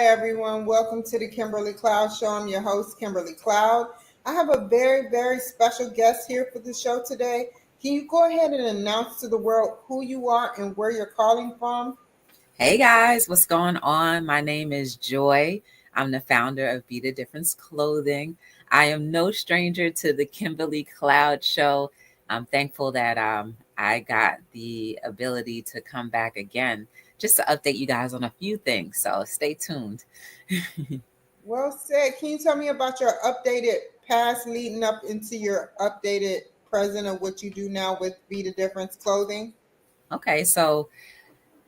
everyone. Welcome to the Kimberly Cloud Show. I'm your host, Kimberly Cloud. I have a very, very special guest here for the show today. Can you go ahead and announce to the world who you are and where you're calling from? Hey guys, what's going on? My name is Joy. I'm the founder of Be the Difference Clothing. I am no stranger to the Kimberly Cloud Show. I'm thankful that I got the ability to come back again just to update you guys on a few things. So stay tuned. Well said. Can you tell me about your updated past leading up into your updated present of what you do now with Be the Difference Clothing? Okay, so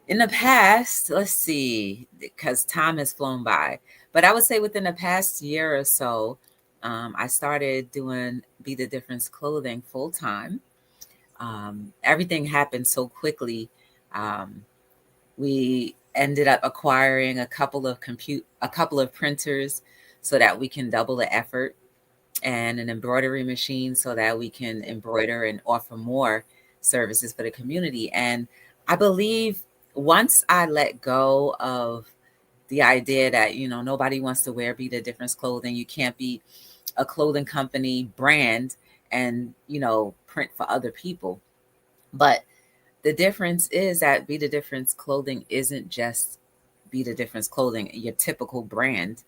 in the past, let's see, because time has flown by, but I would say within the past year or so, I started doing Be the Difference Clothing full time. Everything happened so quickly. Um, we ended up acquiring a couple of printers so that we can double the effort, and an embroidery machine so that we can embroider and offer more services for the community. And I believe once I let go of the idea that, nobody wants to wear Be the Difference clothing, you can't be a clothing company brand and, print for other people. But the difference is that Be the Difference clothing isn't just Be the Difference clothing, your typical brand.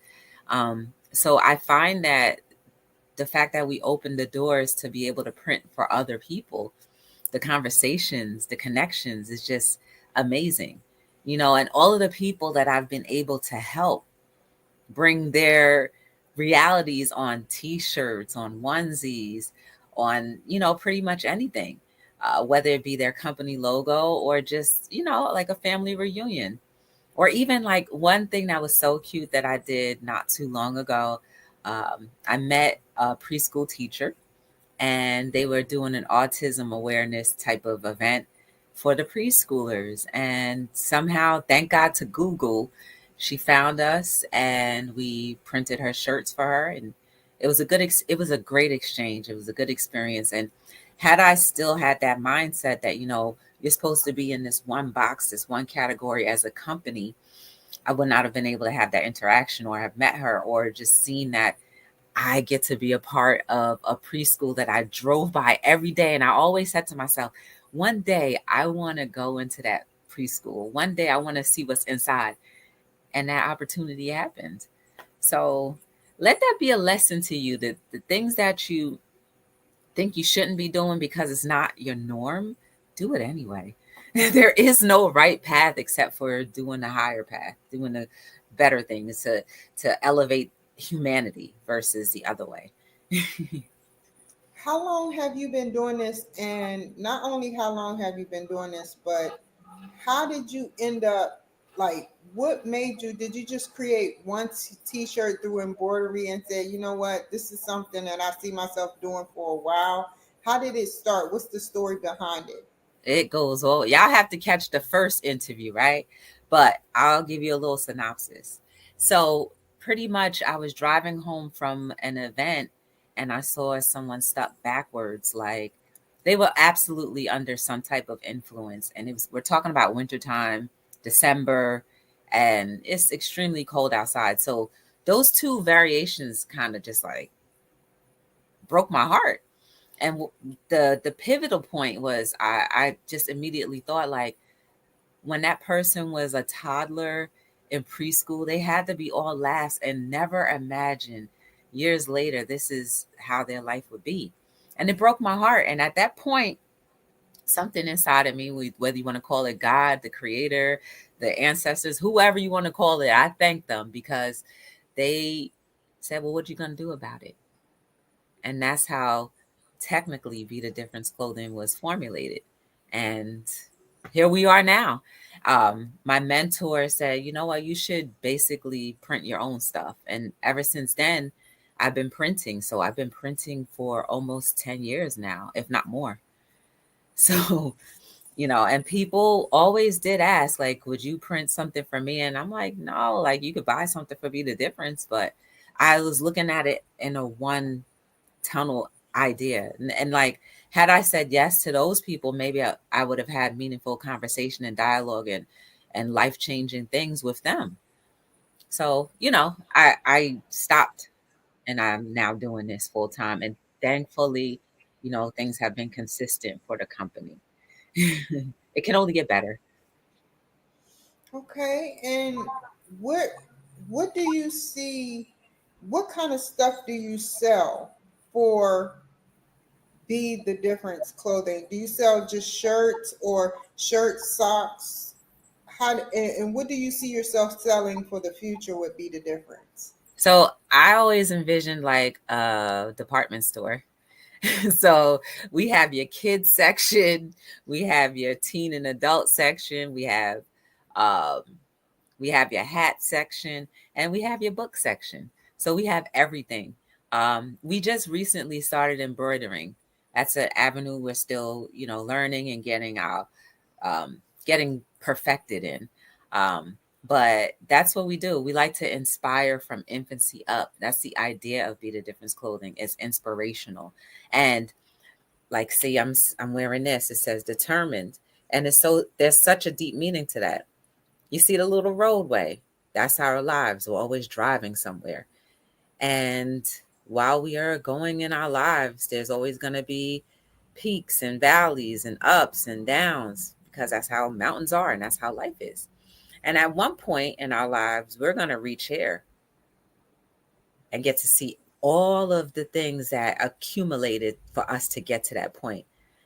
So I find that the fact that we opened the doors to be able to print for other people, the conversations, the connections is just amazing. And all of the people that I've been able to help bring their realities on t-shirts, on onesies, on, pretty much anything, whether it be their company logo or just, like a family reunion. Or even like one thing that was so cute that I did not too long ago. I met a preschool teacher and they were doing an autism awareness type of event for the preschoolers. And somehow, thank God to Google, she found us and we printed her shirts for her. And it was it was a great exchange. It was a good experience. And had I still had that mindset that, you're supposed to be in this one box, this one category as a company, I would not have been able to have that interaction or have met her or just seen that I get to be a part of a preschool that I drove by every day. And I always said to myself, one day I want to go into that preschool. One day I want to see what's inside. And that opportunity happened. So let that be a lesson to you that the things that you think you shouldn't be doing because it's not your norm, do it anyway. There is no right path except for doing the higher path, doing the better things to elevate humanity versus the other way. How long have you been doing this? And not only how long have you been doing this, but how did you end up, like, what made you, did you just create one t-shirt through embroidery and say, you know what, this is something that I see myself doing for a while? How did it start? What's the story behind it? It goes all, y'all have to catch the first interview, right? But I'll give you a little synopsis. So pretty much I was driving home from an event and I saw someone stuck backwards, like they were absolutely under some type of influence. And we're talking about wintertime, December, and it's extremely cold outside. So those two variations kind of just like broke my heart. And the pivotal point was I just immediately thought, like, when that person was a toddler in preschool, they had to be all laughs and never imagine years later this is how their life would be. And it broke my heart. And at that point, something inside of me, whether you want to call it God, the creator, the ancestors, whoever you want to call it, I thank them because they said, well, what you going to do about it? And that's how technically Be the Difference clothing was formulated. And here we are now. My mentor said, you know what, you should basically print your own stuff. And ever since then, I've been printing. So I've been printing for almost 10 years now, if not more. So, and people always did ask, like, would you print something for me? And I'm like, no, like you could buy something for Be the Difference. But I was looking at it in a one tunnel idea. And like, had I said yes to those people, maybe I would have had meaningful conversation and dialogue and life-changing things with them. So, I stopped and I'm now doing this full time. And thankfully, things have been consistent for the company. It can only get better. Okay, and what what do you see? What kind of stuff do you sell for Be the Difference clothing? Do you sell just shirts or shirts, socks? And what do you see yourself selling for the future would Be the Difference? So I always envisioned like a department store. So we have your kids section, we have your teen and adult section, um, we have your hat section, and we have your book section. So we have everything. We just recently started embroidering. That's an avenue we're still, learning and getting perfected in. But that's what we do. We like to inspire from infancy up. That's the idea of Be the Difference clothing. It's inspirational. And like, see, I'm wearing this. It says determined. And there's such a deep meaning to that. You see the little roadway. That's our lives. We're always driving somewhere. And while we are going in our lives, there's always going to be peaks and valleys and ups and downs because that's how mountains are and that's how life is. And at one point in our lives, we're going to reach here and get to see all of the things that accumulated for us to get to that point.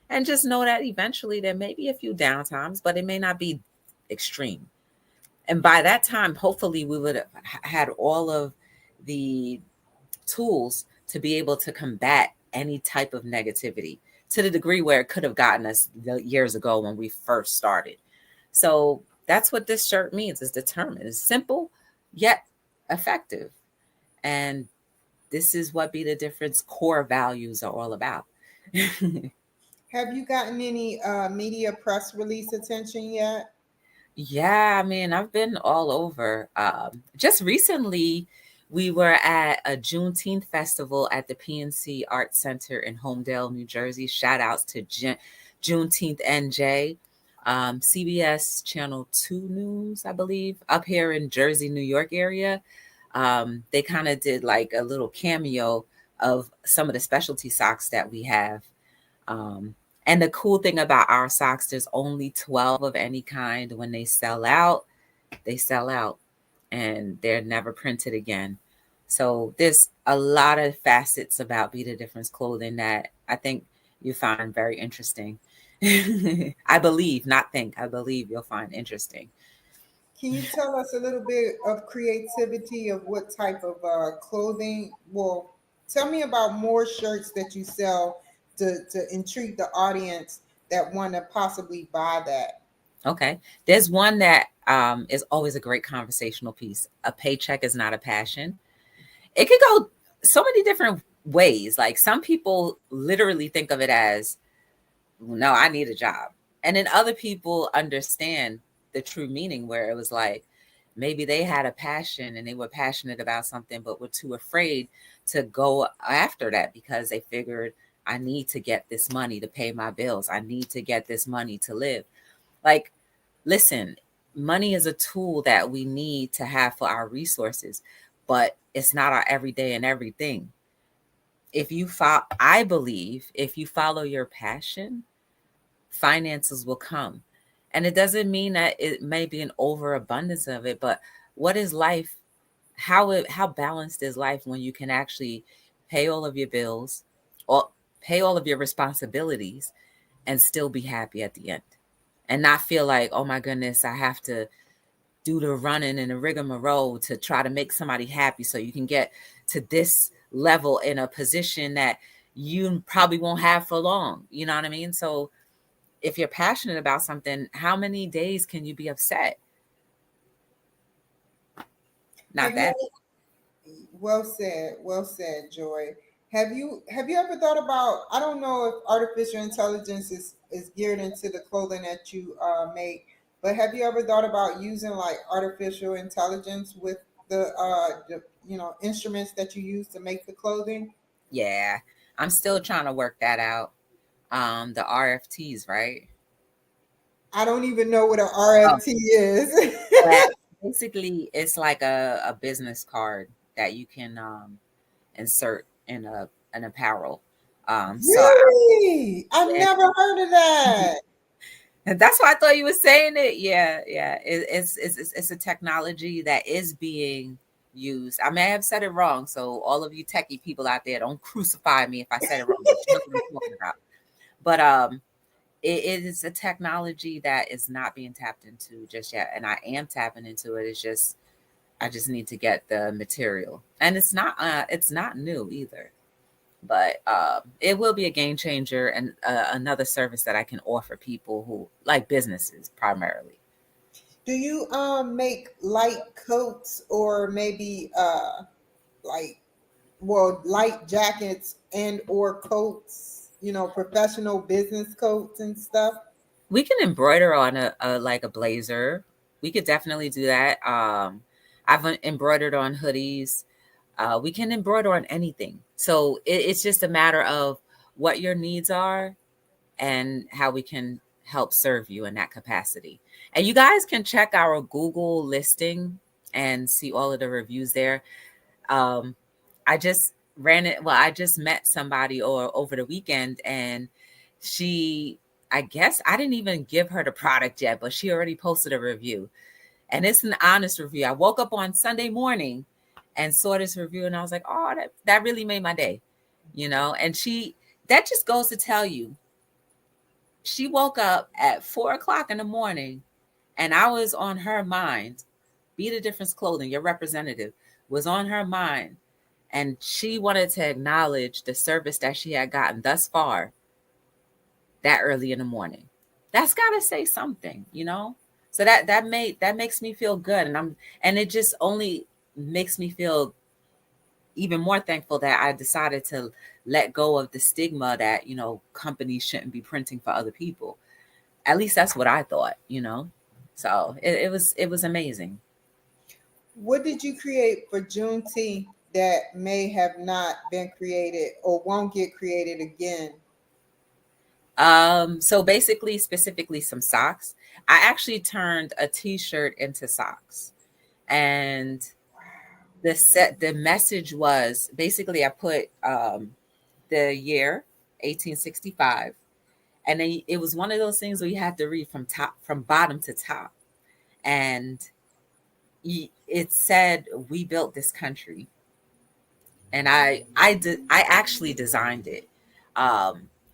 And just know that eventually there may be a few downtimes, but it may not be extreme. And by that time, hopefully, we would have had all of the tools to be able to combat any type of negativity to the degree where it could have gotten us years ago when we first started. So that's what this shirt means. It's determined. It's simple, yet effective. And this is what Be the Difference core values are all about. Have you gotten any media press release attention yet? Yeah, I mean, I've been all over. Just recently, we were at a Juneteenth festival at the PNC Art Center in Homedale, New Jersey. Shout outs to Juneteenth NJ. CBS Channel 2 News, I believe, up here in Jersey, New York area. They kind of did like a little cameo of some of the specialty socks that we have. Um, and the cool thing about our socks, there's only 12 of any kind. When they sell out, they sell out and they're never printed again. So there's a lot of facets about Be the Difference clothing that I think you find very interesting. I believe, not think, I believe you'll find interesting. Can you tell us a little bit of creativity of what type of clothing? Well, tell me about more shirts that you sell to intrigue the audience that want to possibly buy that. Okay. There's one that is always a great conversational piece. A paycheck is not a passion. It could go so many different ways. Like some people literally think of it as, no, I need a job. And then other people understand the true meaning where it was like maybe they had a passion and they were passionate about something, but were too afraid to go after that because they figured, I need to get this money to pay my bills. I need to get this money to live. Like, listen, money is a tool that we need to have for our resources, but it's not our everyday and everything. I believe if you follow your passion, finances will come. And it doesn't mean that it may be an overabundance of it, but what is life? How balanced is life when you can actually pay all of your bills or pay all of your responsibilities and still be happy at the end and not feel like, oh my goodness, I have to do the running and the rigmarole to try to make somebody happy so you can get to this level in a position that you probably won't have for long. You know what I mean? So if you're passionate about something, how many days can you be upset? Not Have you that. well said, Joy. Have you ever thought about? I don't know if artificial intelligence is geared into the clothing that you make, but have you ever thought about using like artificial intelligence with the instruments that you use to make the clothing? Yeah, I'm still trying to work that out. The RFTs, right? I don't even know what an Oh, RFT is. yeah. Basically, it's like a business card that you can insert in an apparel. So Really? I've yeah, never heard of that. and that's why I thought you were saying it. Yeah, yeah. It's a technology that is being used. I may have said it wrong, so all of you techie people out there, don't crucify me if I said it wrong. But you know what I'm talking about. But it is a technology that is not being tapped into just yet, and I am tapping into it. It's just I just need to get the material, and it's not new either. But it will be a game changer and another service that I can offer people who like businesses primarily. Do you make light coats or maybe like well light jackets and or coats, you know, professional business coats and stuff? We can embroider on a like a blazer. We could definitely do that. I've embroidered on hoodies. We can embroider on anything. So it's just a matter of what your needs are and how we can help serve you in that capacity. And you guys can check our Google listing and see all of the reviews there. Um, I just ran it. Well, I just met somebody or over the weekend, and she, I guess I didn't even give her the product yet, but she already posted a review, and it's an honest review. I woke up on Sunday morning and saw this review, and I was like, oh, that really made my day, you know. And that just goes to tell you, she woke up at 4 o'clock in the morning, and I was on her mind. Be the Difference Clothing, your representative, was on her mind, and she wanted to acknowledge the service that she had gotten thus far that early in the morning. That's got to say something, you know. So that makes me feel good, and it just only makes me feel even more thankful that I decided to let go of the stigma that, you know, companies shouldn't be printing for other people. At least that's what I thought, you know. So it was amazing. What did you create for Juneteenth that may have not been created or won't get created again? So basically, specifically some socks. I actually turned a t-shirt into socks. And the message was basically I put the year 1865, and then it was one of those things where you had to read from bottom to top. And it said we built this country, and I actually designed it.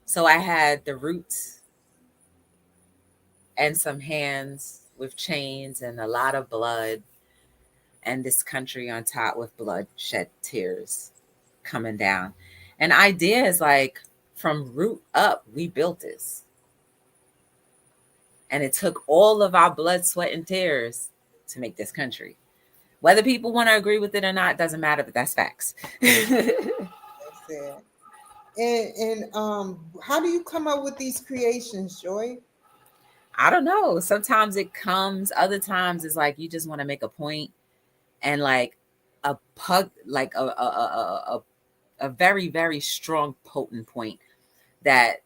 So I had the roots and some hands with chains and a lot of blood, and this country on top with bloodshed tears coming down. And the idea is like, from root up, we built this. And it took all of our blood, sweat, and tears to make this country. Whether people want to agree with it or not doesn't matter, but that's facts. That's it. And how do you come up with these creations, Joy? I don't know. Sometimes it comes, other times it's like you just want to make a point, and like a pug, like a very, very strong, potent point that,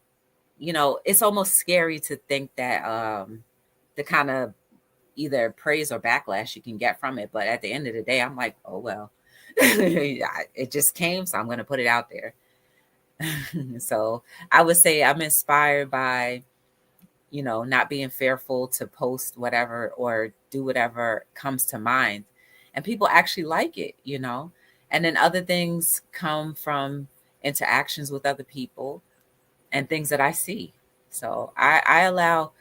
you know, it's almost scary to think that the kind of either praise or backlash you can get from it. But at the end of the day, I'm like, oh, well, it just came. So I'm going to put it out there. So I would say I'm inspired by, you know, not being fearful to post whatever or do whatever comes to mind. And people actually like it, you know. And then other things come from interactions with other people and things that I see. So I allow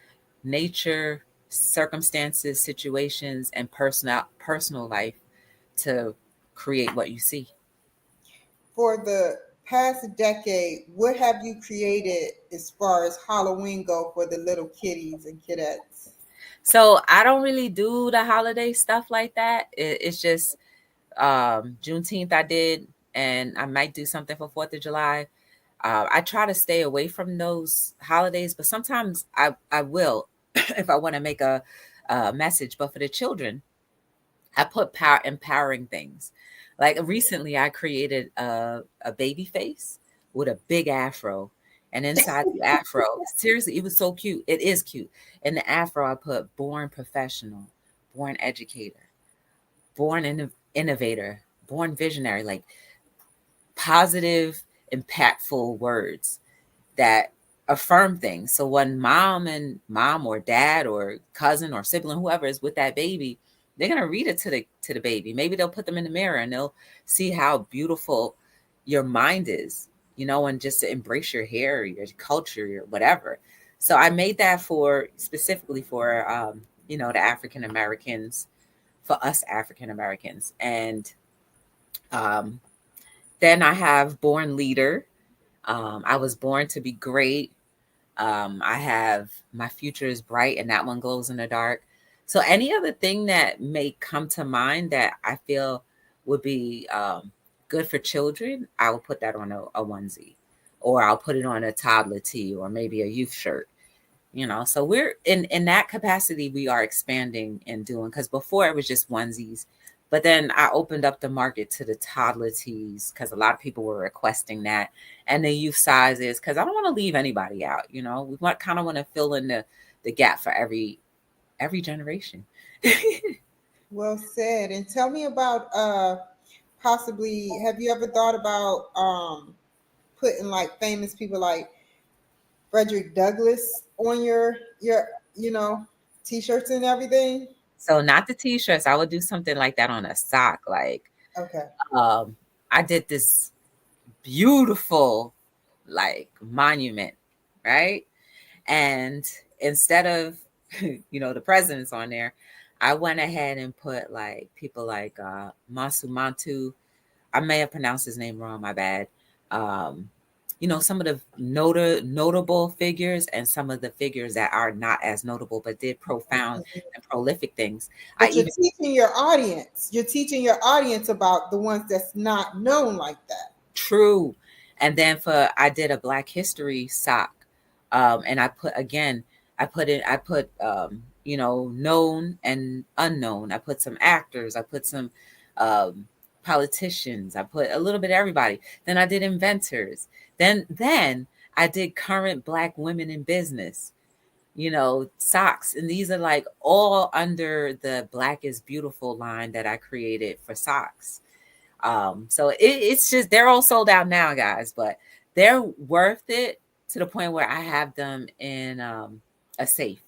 nature, circumstances, situations, and personal life to create what you see. For the past decade, what have you created as far as Halloween go for the little kitties and kiddettes? So I don't really do the holiday stuff like that. It's just Juneteenth I did, and I might do something for 4th of July. I try to stay away from those holidays, but sometimes I will if I want to make a message. But for the children, I put empowering things. Like recently, I created a baby face with a big afro, and inside the afro, seriously, it was so cute. It is cute. In the afro, I put born professional, born educator. born innovator, born visionary, like positive, impactful words that affirm things. So when mom or dad or cousin or sibling, whoever is with that baby, they're gonna read it to the baby. Maybe they'll put them in the mirror and they'll see how beautiful your mind is, and just to embrace your hair, your culture, your whatever. So I made that for specifically for the African Americans, for us African Americans. And um then I have Born Leader. I was born to be great. I have My future is bright, and that one glows in the dark. So any other thing that may come to mind that I feel would be good for children, I will put that on a onesie, or I'll put it on a toddler tee, or maybe a youth shirt. So we're in that capacity. We are expanding and doing, because before it was just onesies, but then I opened up the market to the toddler tees because a lot of people were requesting that, and the youth sizes, because I don't want to leave anybody out. We want to fill in the gap for every generation. Well said. And tell me about possibly, have you ever thought about putting like famous people like Frederick Douglass on your t-shirts and everything? So not the t-shirts. I would do something like that on a sock. Like Okay. um, I did this beautiful like monument, right? And instead of the presidents on there, I went ahead and put like people like Masu Mantu. I may have pronounced his name wrong, my bad. Um, some of the notable figures, and some of the figures that are not as notable but did profound and prolific things. I But even you're teaching your audience about the ones that's not known like that. True. And then I did a Black History sock. And I put known and unknown. I put some actors, I put some um politicians, I put a little bit of everybody. Then I did inventors. Then I did current Black women in business, socks. And these are like all under the Black is Beautiful line that I created for socks. So it's just, they're all sold out now, guys, but they're worth it to the point where I have them in a safe,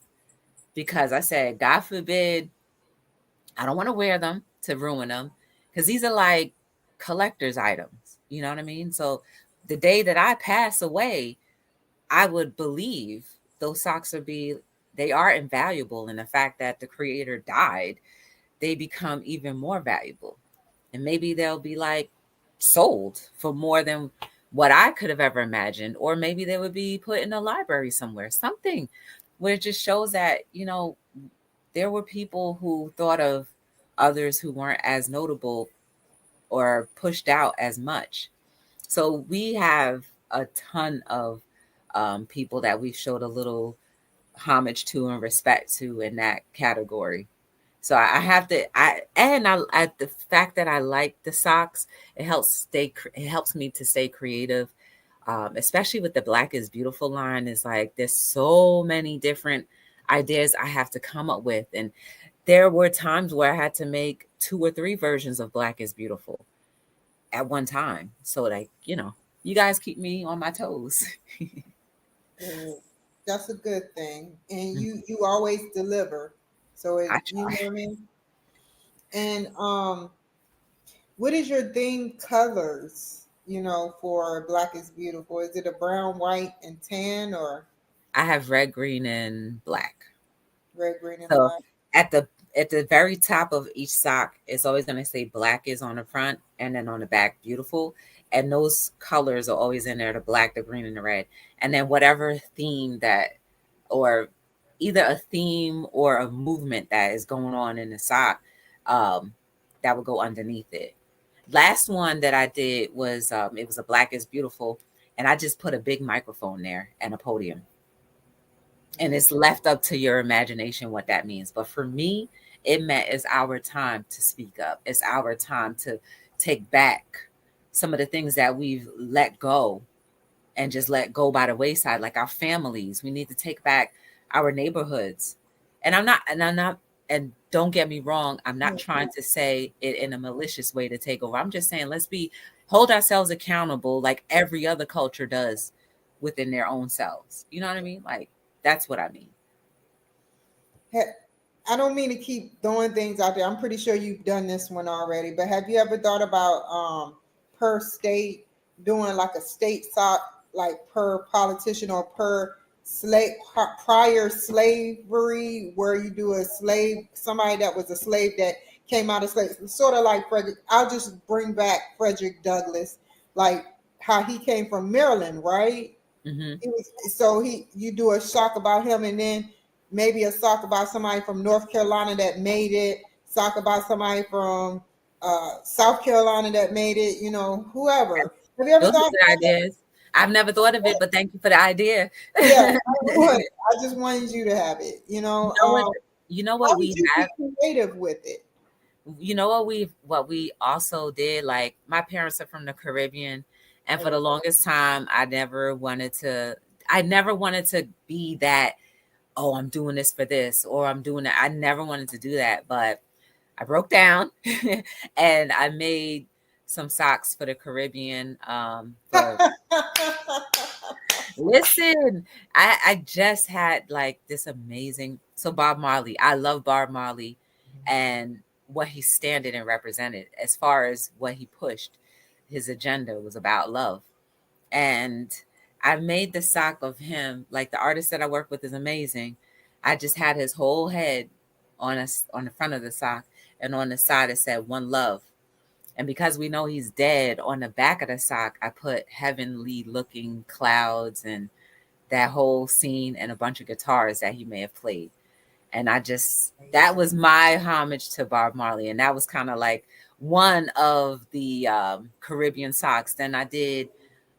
because I said, God forbid, I don't want to wear them to ruin them, because these are like collector's items. You know what I mean? So the day that I pass away, I would believe those socks they are invaluable. And the fact that the creator died, they become even more valuable. And maybe they'll be like sold for more than what I could have ever imagined. Or maybe they would be put in a library somewhere, something where it just shows that, there were people who thought of others who weren't as notable or pushed out as much. So we have a ton of people that we've showed a little homage to and respect to in that category. So I have to, the fact that I like the socks, it helps me to stay creative. Especially with the Black is Beautiful line, is like, there's so many different ideas I have to come up with. And there were times where I had to make 2 or 3 versions of Black is Beautiful at one time. So like, you guys keep me on my toes. Mm, that's a good thing. And you always deliver. So I you know try. what I mean? And what is your theme colors, for Black is Beautiful? Is it a brown, white, and tan, or I have red, green, and black. red, green, and So black? at the very top of each sock, it's always going to say Black is on the front, and then on the back, Beautiful. And those colors are always in there: the black, the green, and the red. And then whatever theme or either a theme or a movement that is going on in the sock, that would go underneath it. Last one that I did was it was a Black is Beautiful, and I just put a big microphone there and a podium. And it's left up to your imagination what that means. But for me, it meant it's our time to speak up. It's our time to take back some of the things that we've let go and just let go by the wayside, like our families. We need to take back our neighborhoods. And I'm not and don't get me wrong, I'm not trying to say it in a malicious way to take over. I'm just saying let's be hold ourselves accountable like every other culture does within their own selves. You know what I mean? Like that's what I mean. I don't mean to keep throwing things out there. I'm pretty sure you've done this one already, but have you ever thought about per state doing like a state sock, like per politician or per slave prior slavery, where you do a slave, somebody that was a slave that came out of slave, sort of like Frederick. I'll just bring back Frederick Douglass, like how he came from Maryland, right? Hmm. He was, so you do a shock about him, and then maybe a sock about somebody from North Carolina that made it, sock about somebody from South Carolina that made it, whoever. Have you ever Those are thought good about that? ideas. I've never thought of it, but thank you for the idea. Yeah, You I would. I just wanted you to have it. know what? You know How what did we you have. get creative with it? You know what we also did. Like my parents are from the Caribbean, and for Oh, the longest time, I never wanted to. I never wanted to be that. Oh, I'm doing this for this, or I'm doing that. I never wanted to do that, but I broke down and I made some socks for the Caribbean. For listen, I just had like this amazing. So Bob Marley, I love Bob Marley, and what he standed and represented as far as what he pushed. His agenda was about love, and I made the sock of him. Like the artist that I work with is amazing. I just had his whole head on the front of the sock, and on the side it said "One Love." And because we know he's dead, on the back of the sock I put heavenly looking clouds and that whole scene and a bunch of guitars that he may have played. And I just that was my homage to Bob Marley, and that was kind of like one of the Caribbean socks. Then I did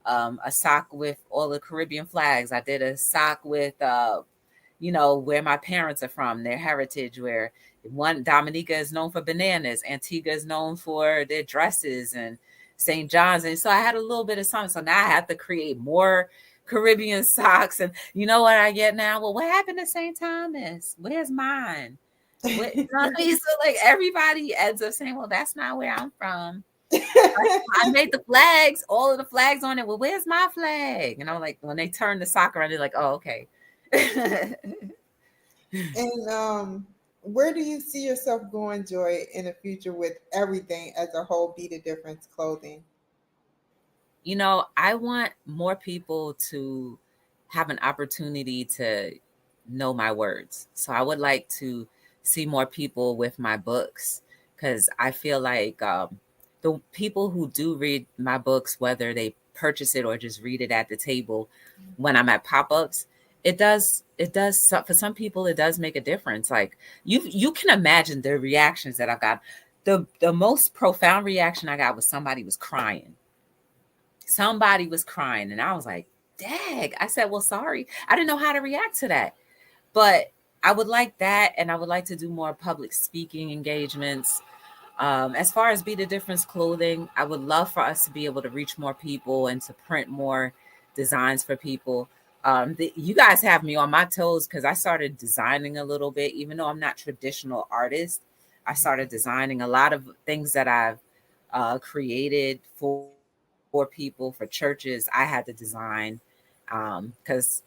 a sock with all the Caribbean flags. I did a sock with, where my parents are from, their heritage, where one Dominica is known for bananas, Antigua is known for their dresses, and St. John's. And so I had a little bit of something. So now I have to create more Caribbean socks. And you know what I get now? Well, what happened to St. Thomas? Where's mine? What, you know what I mean? So like everybody ends up saying, well, that's not where I'm from. I made the flags, all of the flags on it. Well, where's my flag? And I'm like, when they turn the sock around, they're like, oh, okay. And where do you see yourself going, Joy, in the future with everything as a whole? Be the difference clothing. I want more people to have an opportunity to know my words. So I would like to see more people with my books, because I feel like the people who do read my books, whether they purchase it or just read it at the table when I'm at pop-ups, for some people it does make a difference. Like you can imagine the reactions that I got. The most profound reaction I got was somebody was crying. Somebody was crying, and I was like, dag. I said, well, sorry. I didn't know how to react to that. But I would like that, and I would like to do more public speaking engagements. As far as Be the Difference clothing, I would love for us to be able to reach more people and to print more designs for people. You guys have me on my toes because I started designing a little bit, even though I'm not traditional artist. I started designing a lot of things that I've created for people, for churches. I had to design because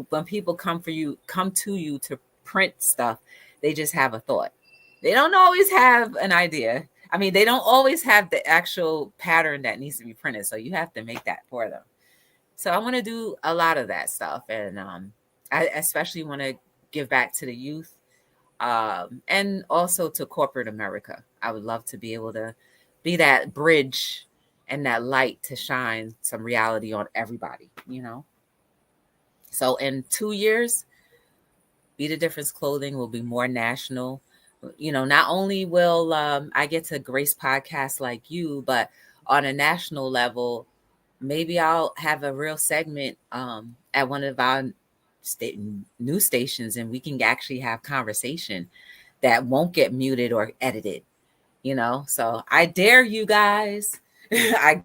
when people come to you to print stuff, they just have a thought. They don't always have an idea. I mean, they don't always have the actual pattern that needs to be printed, so you have to make that for them. So I want to do a lot of that stuff, and I especially want to give back to the youth, and also to corporate America. I would love to be able to be that bridge and that light to shine some reality on everybody. So in 2 years, Be the Difference clothing will be more national. Not only will I get to grace podcasts like you, but on a national level, maybe I'll have a real segment at one of our state news stations, and we can actually have conversation that won't get muted or edited. So I dare you guys. I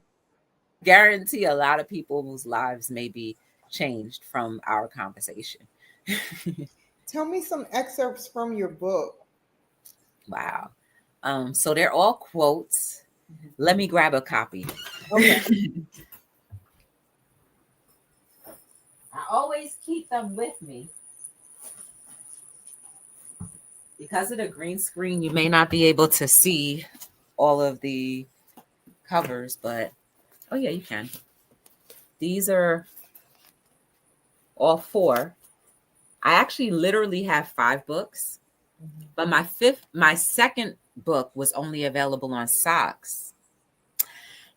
guarantee a lot of people's lives may be changed from our conversation. Tell me some excerpts from your book. Wow. So they're all quotes. Let me grab a copy. Okay. I always keep them with me. Because of the green screen, you may not be able to see all of the covers, but oh yeah, you can. These are all four. I actually literally have 5 books, but my second book was only available on socks.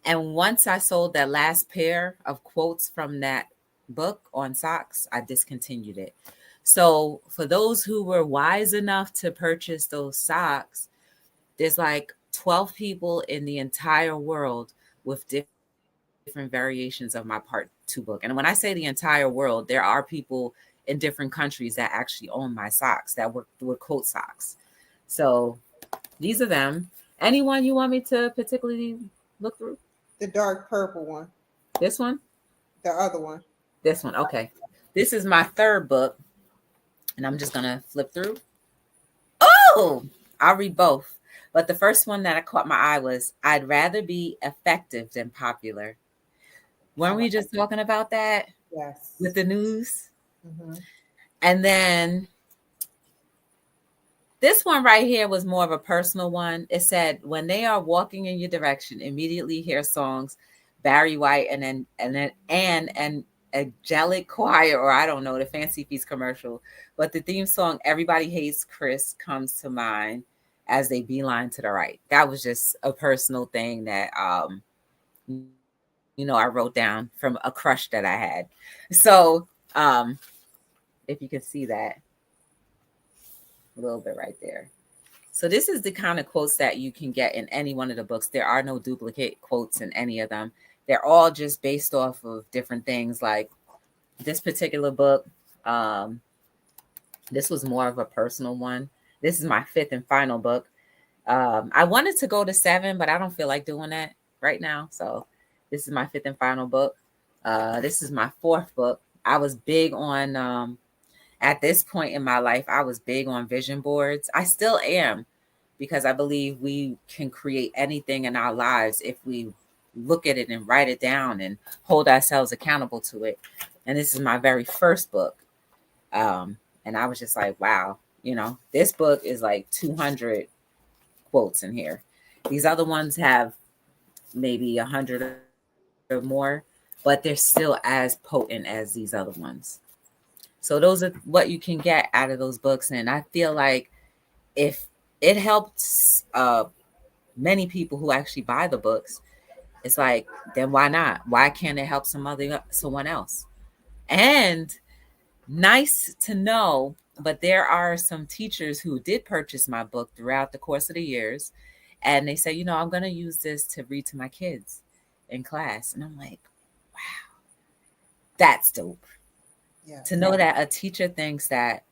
And once I sold that last pair of quotes from that book on socks, I discontinued it. So for those who were wise enough to purchase those socks, there's like 12 people in the entire world with different variations of my part 2 book. And when I say the entire world, there are people in different countries that actually own my socks that work with quote socks. So these are them. Anyone you want me to particularly look through? The dark purple one. This one? The other one. This one. Okay. This is my third book, and I'm just going to flip through. Oh, I'll read both. But the first one that I caught my eye was I'd rather be effective than popular. Weren't we just talking about that Yes. with the news? Mm-hmm. And then this one right here was more of a personal one. It said, when they are walking in your direction, immediately hear songs, Barry White and angelic choir, or I don't know, the Fancy Feast commercial. But the theme song, Everybody Hates Chris, comes to mind as they beeline to the right. That was just a personal thing that I wrote down from a crush that I had. So if you can see that a little bit right there. So this is the kind of quotes that you can get in any one of the books. There are no duplicate quotes in any of them. They're all just based off of different things. Like this particular book, this was more of a personal one. This is my 5th and final book. I wanted to go to 7, but I don't feel like doing that right now. So this is my 5th and final book. This is my 4th book. I was big on, at this point in my life, I was big on vision boards. I still am, because I believe we can create anything in our lives if we look at it and write it down and hold ourselves accountable to it. And this is my very first book. And I was just like, wow, this book is like 200 quotes in here. These other ones have maybe 100 or more, but they're still as potent as these other ones. So those are what you can get out of those books. And I feel like if it helps many people who actually buy the books, it's like, then why not? Why can't it help someone else? And nice to know, but there are some teachers who did purchase my book throughout the course of the years. And they say, I'm going to use this to read to my kids in class. And I'm like, wow, that's dope. Yeah. To know that a teacher thinks that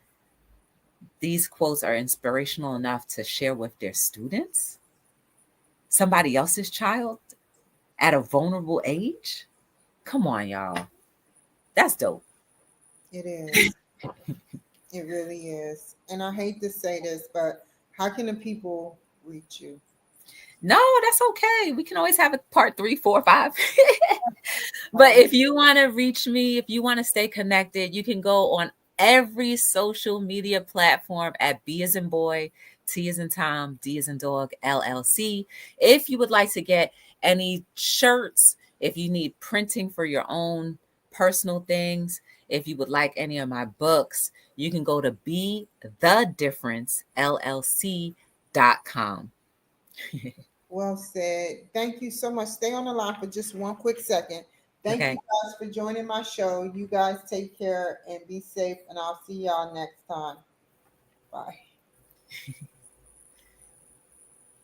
these quotes are inspirational enough to share with their students, somebody else's child at a vulnerable age. Come on, y'all. That's dope. It is. It really is. And I hate to say this, but how can the people reach you? No, that's okay. We can always have a part 3, 4, 5. But if you want to reach me, if you want to stay connected, you can go on every social media platform at B as in boy, T as in Tom, D as in dog, LLC. If you would like to get any shirts, if you need printing for your own personal things, if you would like any of my books, you can go to BeTheDifferenceLLC.com. Well said. Thank you so much. Stay on the line for just one quick second. Thank you guys for joining my show. You guys take care and be safe, and I'll see y'all next time. Bye.